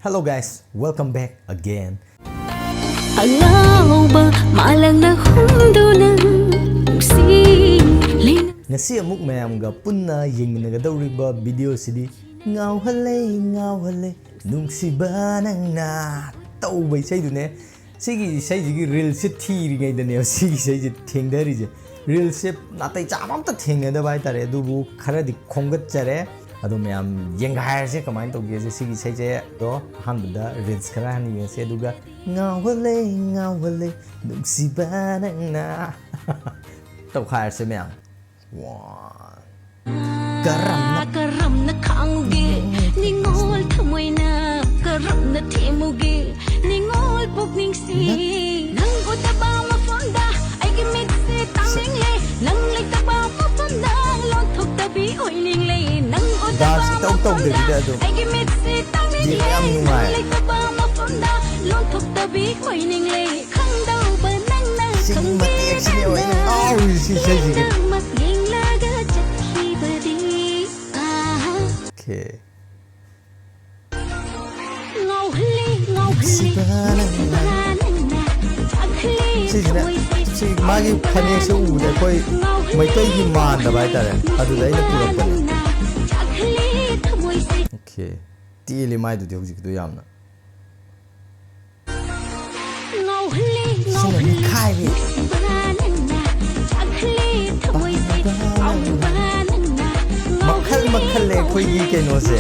Hello guys, welcome back again. Ngasi amuk mayamga punna yengminagadawriba video sidi Ngaohalle nungsiba nangna tawbay saydune sigi sayjigi reel se thirigaidane sigi sayje thengdarije reel se natai chamamta thengnada bai tare adubu kharadi khongatjare adu mayam yengaharse kamai tawge sigi sayje do hamda reels khara hani se aduga Ngaohalle nungsiba nangna tawkharse mayam karam na khangi ningol thamoy na karam na thimugi ningol pugning si nang utaba mafonda ay gimit si tangling le nang ligtaba mafonda long thok tabi oiling le nang utaba ay gimit si tangling le nang ligtaba mafonda long thok tabi oiling le khang daw ba nang na khang Okay. See, Maggie Penny so the boy, my baby man, the writer, how do they look? Okay, dearly my duty to Yamna. Makhalle koi ke no se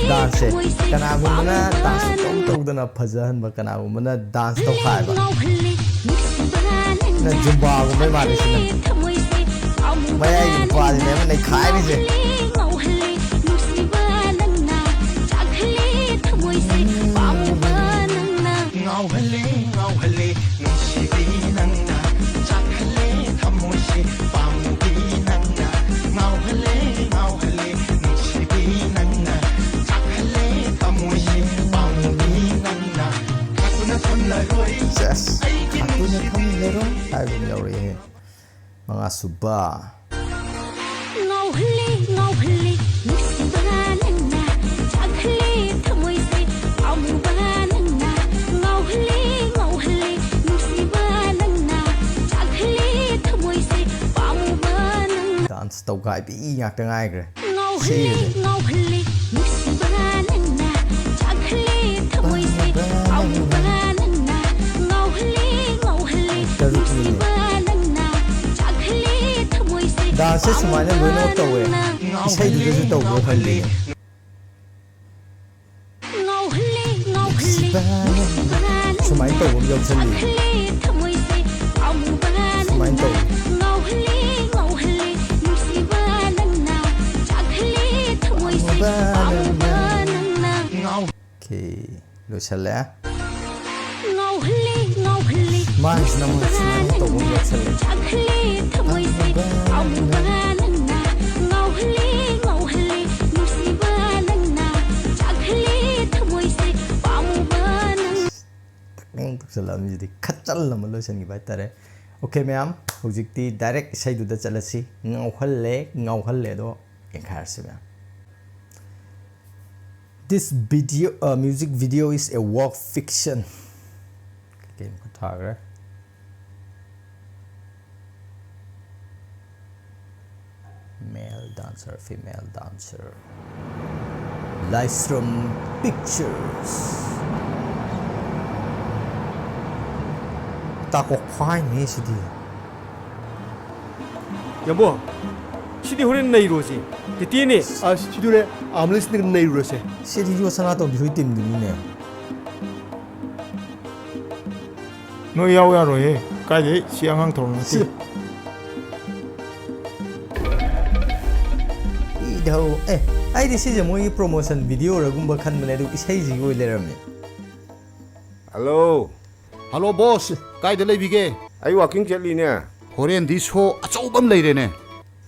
dance kana gumna dance tom dana phajan ba kana gumna dance to khai ba na jumba gum mai mari sin mai ai pa ne ma nei khai ri se Ngaohalle nusibi nangna chatle thamoi se pamugi nangna Ngaohalle nusibi nangna chatle thamoi se pamugi nangna kakuna thonla roi yes kakuna thonla roi ai bum yauri he manga suba Ngaohalle nusiba nangna chatle thamoi se pamugi nangna Ngaohalle nusiba nangna chatle thamoi se pamugi nangna dance to gai bi yak ta ngai gre Ngaohalle nusiba nangna chatle thamoi se pamugi nangna Ngaohalle nusiba nangna chatle thamoi se dance sumai na loino to we isai du ju to bo khali sumai to bom yom chali sumai to okay lo chale mas na mo sumai to bom yom chali salam jadi kachal lama lo sen gi tare okay ma'am hojikti direct isai du da chalasi Ngaohalle do enkhar se ma'am this video music video is a work fiction game thagre male dancer female dancer live from pictures ताको fine है सिदी 여보 시디 호렌 나이로지 디티네 아 시디레 아무리스는 나이로세 시디 요 사나도 비휘 띠ም드니네 너 야오야로에 까지 시앙항 돌나지 이도 에 아이디 시제 모이 프로모션 비디오 라군바 칸메네도 이사이지 고 레라미 Hello 할로 보스 까이데 레비게 ai walking chatline 호렌 디쇼 아초범 레이레네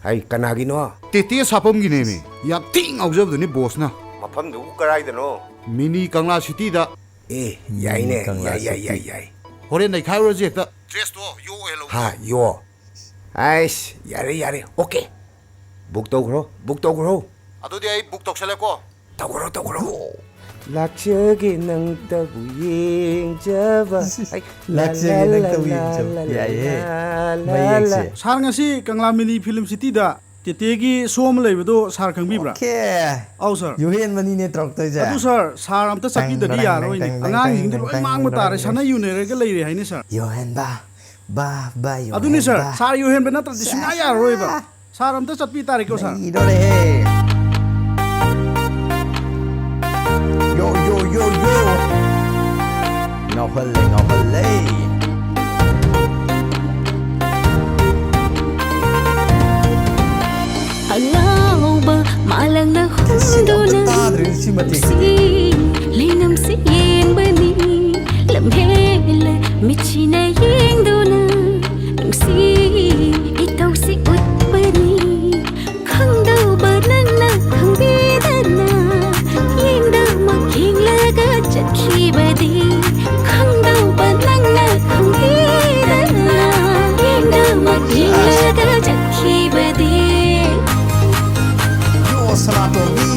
ai kanagino 테테 사범기네미 야 띵 아우저브드니 보스나 mafam du karaidano 미니 강라 시티다 e yaine yai 호렌 나이 카이로지에다 드레스도 요 엘로 ha yo 아이씨 yare okay book to gro 아도디 아이 북독 살레고 ꯇꯧꯈ꯭ꯔꯣ ꯂꯥꯛꯆꯒꯦ ꯅꯪ ꯇꯕꯨ ꯌꯦꯡꯖꯕ ꯂꯥꯛꯆꯒꯦ ꯅꯪ ꯇꯕꯨ ꯌꯦꯡꯖꯕ ꯌꯥꯏꯌꯦ ꯃꯌꯦꯛꯁꯦ ꯁꯥꯔ ꯉꯁꯤ ꯀꯪꯂꯥ ꯃꯤꯅꯤ ꯐꯤꯂꯝ ꯁꯤꯇꯤꯗ ꯇꯦꯇꯦꯒꯤ ꯁꯣ ꯑꯃ ꯂꯩꯕꯗꯣ ꯁꯥꯔ ꯈꯪꯕꯤꯕ꯭ꯔꯥ? ꯑꯧ ꯁꯥꯔ ꯌꯨꯍꯦꯟ ꯃꯅꯤꯅꯦ ꯇꯧꯔꯛꯇꯣꯏꯁꯦ ꯑꯗꯨ ꯁꯥꯔ ꯑꯝꯇ ꯆꯠꯄꯤꯗꯗꯤ ꯌꯥꯔꯣꯏꯅꯦ ꯑꯉꯥꯡꯁꯤꯡꯗꯤ ꯂꯣꯏ ꯃꯥꯡꯕ ꯇꯥꯔꯦ ꯁꯥꯟꯅ ꯌꯨꯅꯔꯒ ꯂꯩꯔꯦ ꯍꯥꯏꯅꯦ ꯁꯥꯔ ꯌꯣꯍꯦꯟꯕ ꯕꯥ ꯌꯣꯍꯦꯟꯕ ꯑꯗꯨꯅꯤ ꯁꯥꯔ ꯌꯨꯍꯦꯟꯕ ꯅꯠꯇ꯭ꯔꯗꯤ ꯁꯨꯡꯌꯥ ꯌꯥꯔꯔꯣꯏꯕ ꯁꯥꯔ ꯑꯝꯇ ꯆꯠꯄꯤ ꯇꯥꯔꯦꯀꯣ ꯁꯥꯔ ꯏꯗꯣꯔꯦꯍꯦ ꯌꯣ ꯉꯥꯎꯍꯜꯂꯦ ꯑꯉꯥꯎꯕ ꯃꯥꯂꯪꯅ ꯍꯨꯝꯗꯨꯅ ꯅꯨꯡꯁꯤ ꯂꯩꯅꯝꯁꯤ ꯌꯦꯡꯕꯅꯤ ꯂꯝꯍꯦꯜꯂꯦ ꯃꯤꯠꯁꯤꯅ ꯌꯦꯡꯗꯨꯅ ꯅꯨꯡꯁꯤ ꯏꯇꯧꯁꯤ ꯎꯠꯄꯅꯤ ꯈꯪꯗꯧꯕ ꯅꯪꯅ ꯈꯪꯕꯤꯗꯅ ꯌꯦꯡꯗꯃꯛ ꯌꯦꯡꯂꯒ ꯆꯠꯈꯤꯕꯗꯤ ꯈꯪꯗꯧꯕ ꯅꯪꯅ ꯈꯪꯕꯤꯗꯅ ꯌꯦꯡꯗꯃꯛ ꯌꯦꯡꯂꯒ ꯆꯠꯈꯤꯕꯗꯤ Sanatomi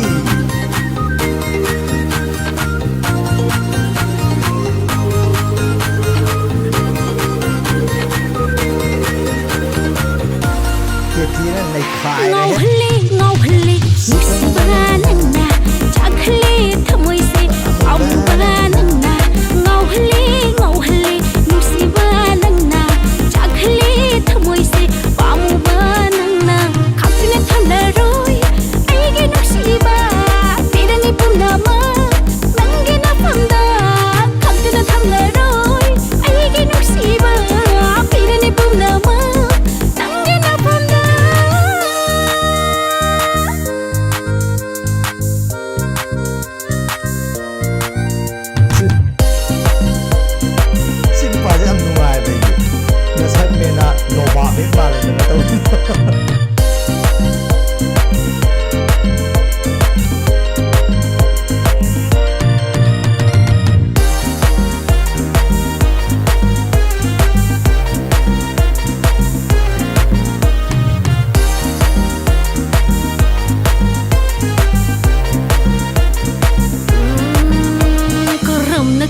Ngaohalle nusiba nangna chatle thamoise ampa nangna Ngaohalle nusiba nangna chatle thamoise ampa nangna khapne thamlaroi aige nusiba tirani pumnama nange na phamda khapne thamlaroi aige nusiba tirani pumnama nange na phamda Simpanya ang nungai Nasad me na loba me pala na tawag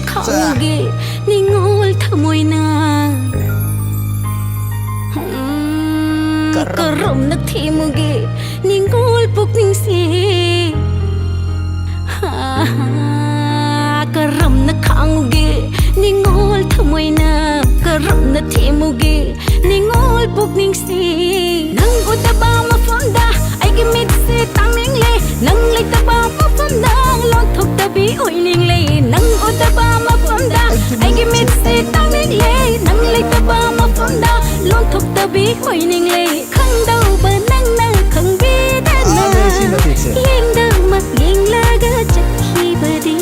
khauge ningol thamoina karam na thimuge ningol pukning se karam na khauge ningol thamoina karam na thimuge ningol pukning se nang utaba mafamda aige mit se tamingle nang leitaba mafamda lon thok tabi oining le nang utaba mafamda aige mit se tamingle nang leitaba mafamda lon thok tabi oining le khangdau ba nang na khangbi dana yengda mak yenglaga chakhi badi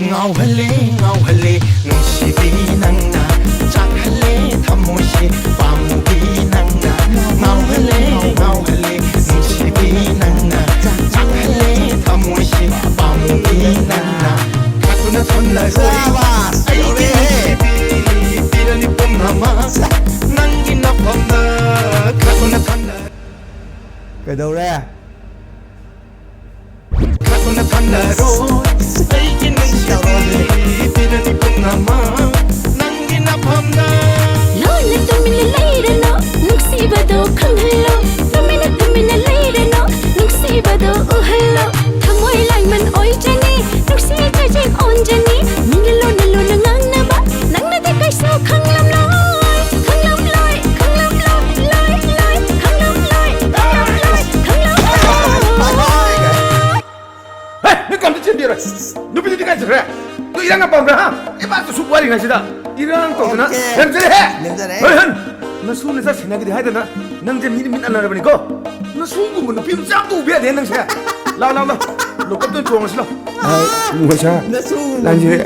Ngaohalle nusibi nangna chatle thamoise pamugi nangna Ngaohalle nusibi nangna chatle thamoise pamugi nangna Katuna thonla sabas aige nusibi tirani pumnama nangi na phamda katuna thonla Kaidore Katuna thonla ro aige nusibi tirani pumnama nangi na phamda Lona tumina leirano nuksibado khanghallo tumina leirano nuksibado uhallo thamoi laiman oijani nuksi kajing onjani minglo nalo nangna ba nangna de kaisa khanglam loi khanglam loi Hey, ni kam ti ndira. Nu pi ti ka jre. Tu irang apa bra ha? E ba tu su wari ngasida. Irang to na. Hem jre he. Hey han. Na su ne sa sina gi hai da na. Nang je min ana ra bani ko. Na su gu mun pi jam tu be de nang se. La. Lo kap tu chong sila. Ai, mu sa. Nasu Lanjir.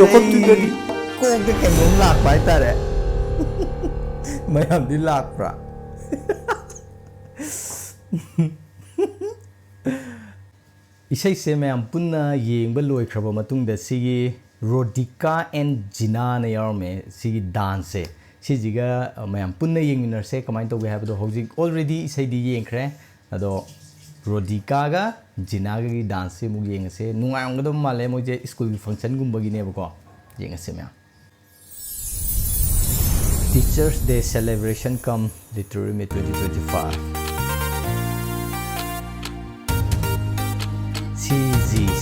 Lo kap tu de. Kong ke kanyong lak pai tare mayam di lak pra Isai se mayam punna yengba loikraba matungda sigi Rodika and Jina na yarme sigi dance ꯁꯤꯖꯤꯒ ꯃꯌꯥꯝ ꯄꯨꯟꯅ ꯌꯦꯡꯃꯤꯟꯅꯔꯁꯦ ꯀꯃꯥꯏꯅ ꯇꯧꯒꯦ ꯍꯥꯏꯕꯗꯣ ꯍꯧꯖꯤꯛ already ꯏꯁꯩꯗꯤ ꯌꯦꯡꯈ꯭ꯔꯦ ꯑꯗꯣ ꯔꯣꯗꯤꯀꯥꯒ ꯖꯤꯅꯥꯒꯒꯤ ꯗꯥꯟꯁꯁꯦ ꯑꯃꯨꯛ ꯌꯦꯡꯉꯁꯦ ꯅꯨꯡꯉꯥꯏꯔꯝꯒꯗꯕ ꯃꯥꯜꯂꯦ ꯃꯣꯏꯁꯦ ꯁ꯭ꯀꯨꯜꯒꯤ ꯐꯪꯁꯟꯒꯨꯝꯕꯒꯤꯅꯦꯕꯀꯣ ꯌꯦꯡꯉꯁꯦ ꯃꯌꯥꯝ Teachers Day celebration come Literary May 2025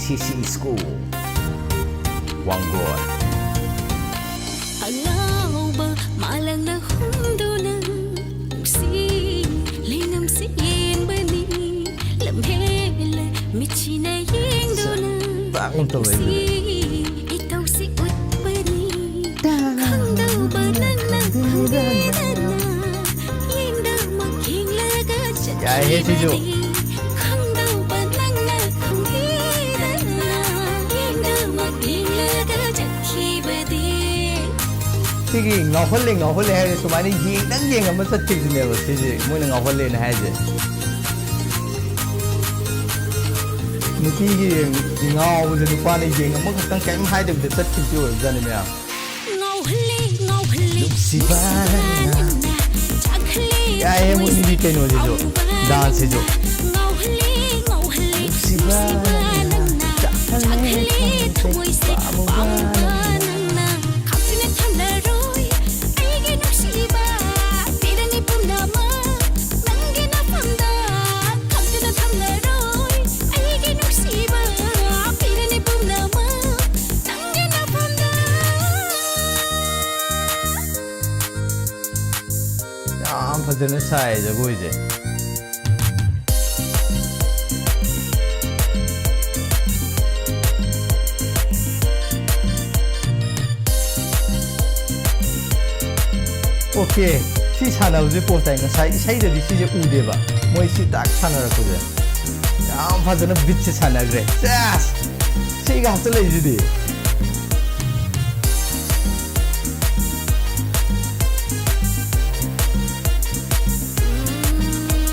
CC School Wangor Alauba malang na hunduna si linam si yin bani lamhele michina yin duna Bakong to ba si itaw si ut bani khang daw ba nang hangina yin da making laga chat Ya, si Jo. khang daw ba nang hangina yin da making laga chat badi Sige, Ngaohalle hai sumani yeng ama chatkhibsineba sije moina Ngaohalle na haise Nupigi ngaawde nupana yeng ama khatang kaim haidabde chatkhibsi oibjani mya Nupsibana Ya ye mo ni kaino je jo dance jo Nupsibana फजन साए जगोई जे okay C सानाबजे पोस्टाइ ngasai isaidadi sije udeba moi si tak sanarakude yam fajana bitse sanagre yes siga hasle jidi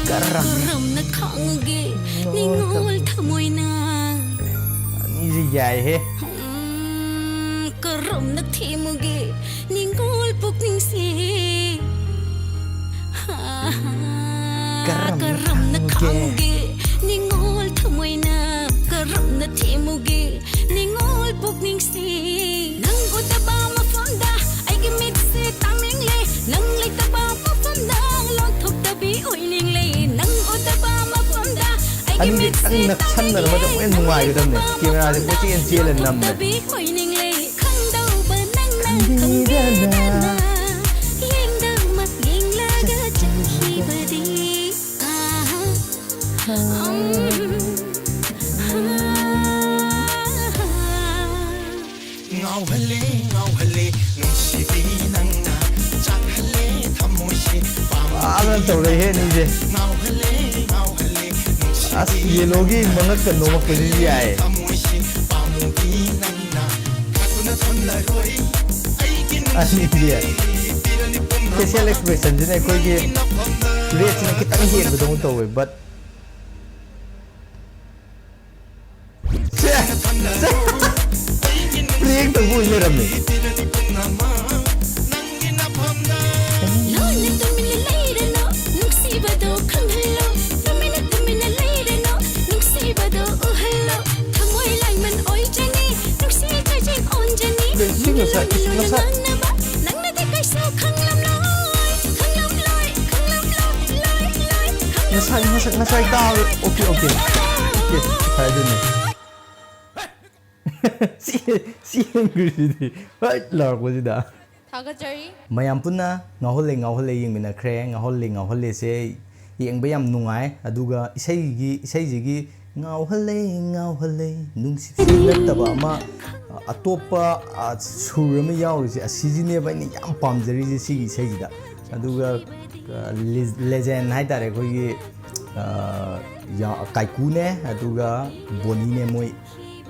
karam na khange ningol thamoi na ni ji yai he karam na thimuge ningol pukning si karam na khange ningol thamoi na karam na thimuge ningol pukning si nang utaba ma fonda ai gi mit se taming le nang lai taba ma fonda lok thok tabi oining le nang utaba ma fonda ai gi ani mit se ang naksanna ma da mo en nuai ga damne camera de mo chi en jelen namne tabi oining le khang dau ba nang nang khang di na yeng da mat yeng la ga chi badi Ngaohalle nungsibi nangna chatle thamoshi agan to re he ni je Ngaohalle as ye logi mangat ka no ma pe ji ai thamoshi pamugi nangna katuna thonla roi aigin ani dia facial expression jine koi ge rate na kitang hen ba dong to we but Prieng to bui meram ni Lone tumile leire no nuksiba do khanghalo tumile leire no nuksiba do uhallo thamoi lai man oi jani nuksi ka jing on jani Sing sa nang na de kai so khanglam loi ngasai ta okay yes sai de ni si ngri right lar ko ji da थागतजरी mayam punna Ngaohalle yengminakre Ngaohalle se yengba yam nungai aduga isai Ngaohalle nungsi nattaba ama atopa surama yaurisi asijine ba ni yam pamjari ji sigi isai da aduga legend haitare khoi ya kaikune aduga bonine moi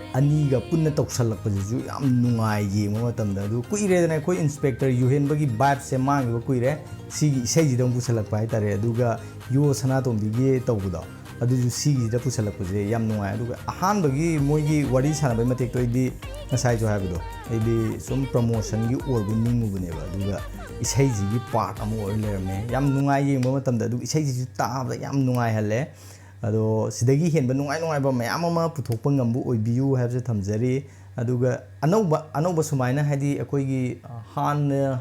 Aniga punna toksalak pa ju yam nungai yengma matamda du kuire dana koi inspector yuhen bagi vibe se mang ba kuire sigi sei ji dong busalak pa tare aduga yo sanatom bigi tawbuda ꯑꯗꯨꯁꯨ ꯁꯤꯒꯤꯁꯤꯗ ꯄꯨꯁꯜꯂꯛꯄꯁꯦ ꯌꯥꯝ ꯅꯨꯡꯉꯥꯏ ꯑꯗꯨꯒ ꯑꯍꯥꯟꯕꯒꯤ ꯃꯣꯏꯒꯤ ꯋꯥꯔꯤ ꯁꯥꯟꯅꯕꯩ ꯃꯇꯦꯛꯇꯣ ꯑꯩꯗꯤ ꯉꯁꯥꯏꯁꯨ ꯍꯥꯏꯕꯗꯣ ꯑꯩꯗꯤ ꯁꯨꯝ ꯄ꯭ꯔꯃꯣꯁꯟꯒꯤ ꯑꯣꯏꯕ ꯅꯤꯡꯉꯨꯕꯅꯦꯕ ꯑꯗꯨꯒ ꯏꯁꯩꯁꯤꯒꯤ ꯄꯥꯔꯠ ꯑꯃ ꯑꯣꯏꯔ ꯂꯩꯔꯝꯃꯦ ꯌꯥꯝ ꯅꯨꯡꯉꯥꯏ ꯌꯦꯡꯕ ꯃꯇꯝꯗ ꯑꯗꯨꯒ ꯏꯁꯩꯁꯤꯁꯨ ꯇꯥꯕꯗ ꯌꯥꯝ ꯅꯨꯡꯉꯥꯏꯍꯜꯂꯦ ꯑꯗꯣ ꯁꯤꯗꯒꯤ ꯍꯦꯟꯕ ꯅꯨꯡꯉꯥꯏꯕ ꯃꯌꯥꯝ ꯑꯃ ꯄꯨꯊꯣꯛꯄ ꯉꯝꯕ ꯑꯣꯏꯕꯤꯌꯨ ꯍꯥꯏꯕꯁꯦ ꯊꯝꯖꯔꯤ ꯑꯗꯨꯒ ꯑꯅꯧꯕ ꯁꯨꯃꯥꯏꯅ ꯍꯥꯏꯗꯤ ꯑꯩꯈꯣꯏꯒꯤ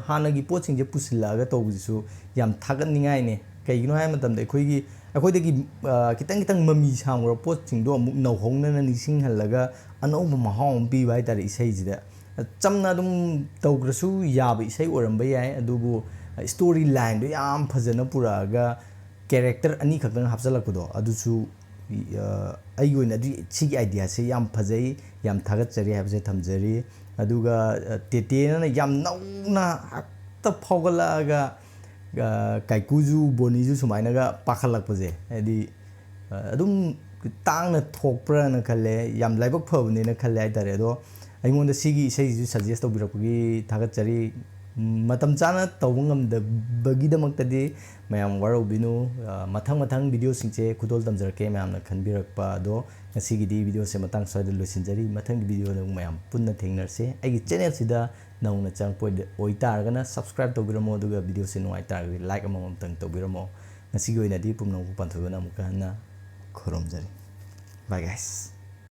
ꯍꯥꯟꯅꯒꯤ ꯄꯣꯠꯁꯤꯡꯁꯦ ꯄꯨꯁꯤꯜꯂꯛꯑꯒ ꯇꯧꯕꯁꯤꯁꯨ ꯌꯥꯝ ꯊꯥꯒꯠꯅꯤꯡꯉꯥꯏꯅꯦ ꯀꯩꯒꯤꯅꯣ ꯍꯥꯏꯕ ꯃꯇꯝꯗ ꯑꯩꯈꯣꯏꯗꯒꯤ ꯈꯤꯇꯪ ꯃꯃꯤ ꯁꯥꯡꯈ꯭ꯔꯕ ꯄꯣꯠꯁꯤꯡꯗꯣ ꯑꯃꯨꯛ ꯅꯧꯍꯧꯅꯅ ꯅꯤꯡꯁꯤꯡꯍꯜꯂꯒ ꯑꯅꯧꯕ ꯃꯍꯥꯎ ꯑꯃ ꯄꯤꯕ ꯍꯥꯏꯇꯥꯔꯦ ꯏꯁꯩꯁꯤꯗ ꯆꯝꯅ ꯑꯗꯨꯝ ꯇꯧꯈ꯭ꯔꯁꯨ ꯌꯥꯕ ꯏꯁꯩ ꯑꯣꯏꯔꯝꯕ ꯌꯥꯏ ꯑꯗꯨꯕꯨ ꯁ꯭ꯇꯣꯔꯤ ꯂꯥꯏꯟꯗꯣ ꯌꯥꯝ ꯐꯖꯅ ꯄꯨꯔꯛꯑꯒ ꯀꯦꯔꯦꯛꯇꯔ ꯑꯅꯤꯈꯛꯇꯪ ꯍꯥꯞꯆꯤꯜꯂꯛꯄꯗꯣ ꯑꯗꯨꯁꯨ ꯑꯩꯒꯤ ꯑꯣꯏꯅꯗꯤ ꯁꯤꯒꯤ ꯑꯥꯏꯗꯤꯌꯥꯁꯦ ꯌꯥꯝ ꯐꯖꯩ ꯌꯥꯝ ꯊꯥꯒꯠꯆꯔꯤ ꯍꯥꯏꯕꯁꯦ ꯊꯝꯖꯔꯤ ꯑꯗꯨꯒ ꯇꯦꯇꯦꯅ ꯌꯥꯝ ꯅꯧꯅ ꯍꯦꯛꯇ ꯐꯥꯎꯒꯠꯂꯛꯑꯒ ꯀꯥꯏꯀꯨꯁꯨ ꯕꯣꯅꯤꯁꯨ ꯁꯨꯃꯥꯏꯅꯒ ꯄꯥꯈꯠꯂꯛꯄꯁꯦ ꯍꯥꯏꯗꯤ ꯑꯗꯨꯝ ꯇꯥꯡꯅ ꯊꯣꯛꯄ꯭ꯔꯥꯅ ꯈꯜꯂꯦ ꯌꯥꯝ ꯂꯥꯏꯕꯛ ꯐꯕꯅꯦꯅ ꯈꯜꯂꯦ ꯍꯥꯏꯇꯥꯔꯦ ꯑꯗꯣ ꯑꯩꯉꯣꯟꯗ ꯁꯤꯒꯤ ꯏꯁꯩꯁꯤꯁꯨ ꯁꯖꯦꯁ ꯇꯧꯕꯤꯔꯛꯄꯒꯤ ꯊꯥꯒꯠꯆꯔꯤ ꯃꯇꯝ ꯆꯥꯅ ꯇꯧꯕ ꯉꯝꯗꯕꯒꯤꯗꯃꯛꯇꯗꯤ ꯃꯌꯥꯝ ꯋꯥꯔꯧꯕꯤꯅꯨ ꯃꯊꯪ ꯚꯤꯗꯤꯑꯣꯁꯤꯡꯁꯦ ꯈꯨꯗꯣꯜ ꯇꯝꯖꯔꯛꯀꯦ ꯃꯌꯥꯝꯅ ꯈꯟꯕꯤꯔꯛꯄ ꯑꯗꯣ ꯉꯁꯤꯒꯤꯗꯤ ꯚꯤꯗꯤꯑꯣꯁꯦ ꯃꯇꯥꯡ ꯁ꯭ꯋꯥꯏꯗ ꯂꯣꯏꯁꯤꯟꯖꯔꯤ ꯃꯊꯪꯒꯤ ꯚꯤꯗꯤꯑꯣꯗ ꯃꯌꯥꯝ ꯄꯨꯟꯅ ꯊꯦꯡꯅꯔꯁꯦ ꯑꯩꯒꯤ ꯆꯦꯅꯦꯜꯁꯤꯗ ꯅꯧꯅ ꯆꯪꯉꯛꯄ ꯑꯣꯏꯇꯥꯔꯒꯅ ꯁꯕꯁꯀ꯭ꯔꯥꯏꯕ ꯇꯧꯕꯤꯔꯝꯃꯣ ꯑꯗꯨꯒ ꯚꯤꯗꯤꯑꯣꯁꯦ ꯅꯨꯡꯉꯥꯏꯇꯥꯔꯒꯗꯤ ꯂꯥꯏꯛ ꯑꯃꯃꯝꯇꯪ ꯇꯧꯕꯤꯔꯝꯃꯣ ꯉꯁꯤꯒꯤ ꯑꯣꯏꯅꯗꯤ ꯄꯨꯝꯅꯃꯛꯄꯨ ꯄꯥꯟꯊꯣꯏꯕꯅ ꯑꯃꯨꯛꯀ ꯍꯟꯅ ꯈꯨꯔꯨꯝꯖꯔꯤ ꯕꯥꯏ ꯒꯥꯏꯁ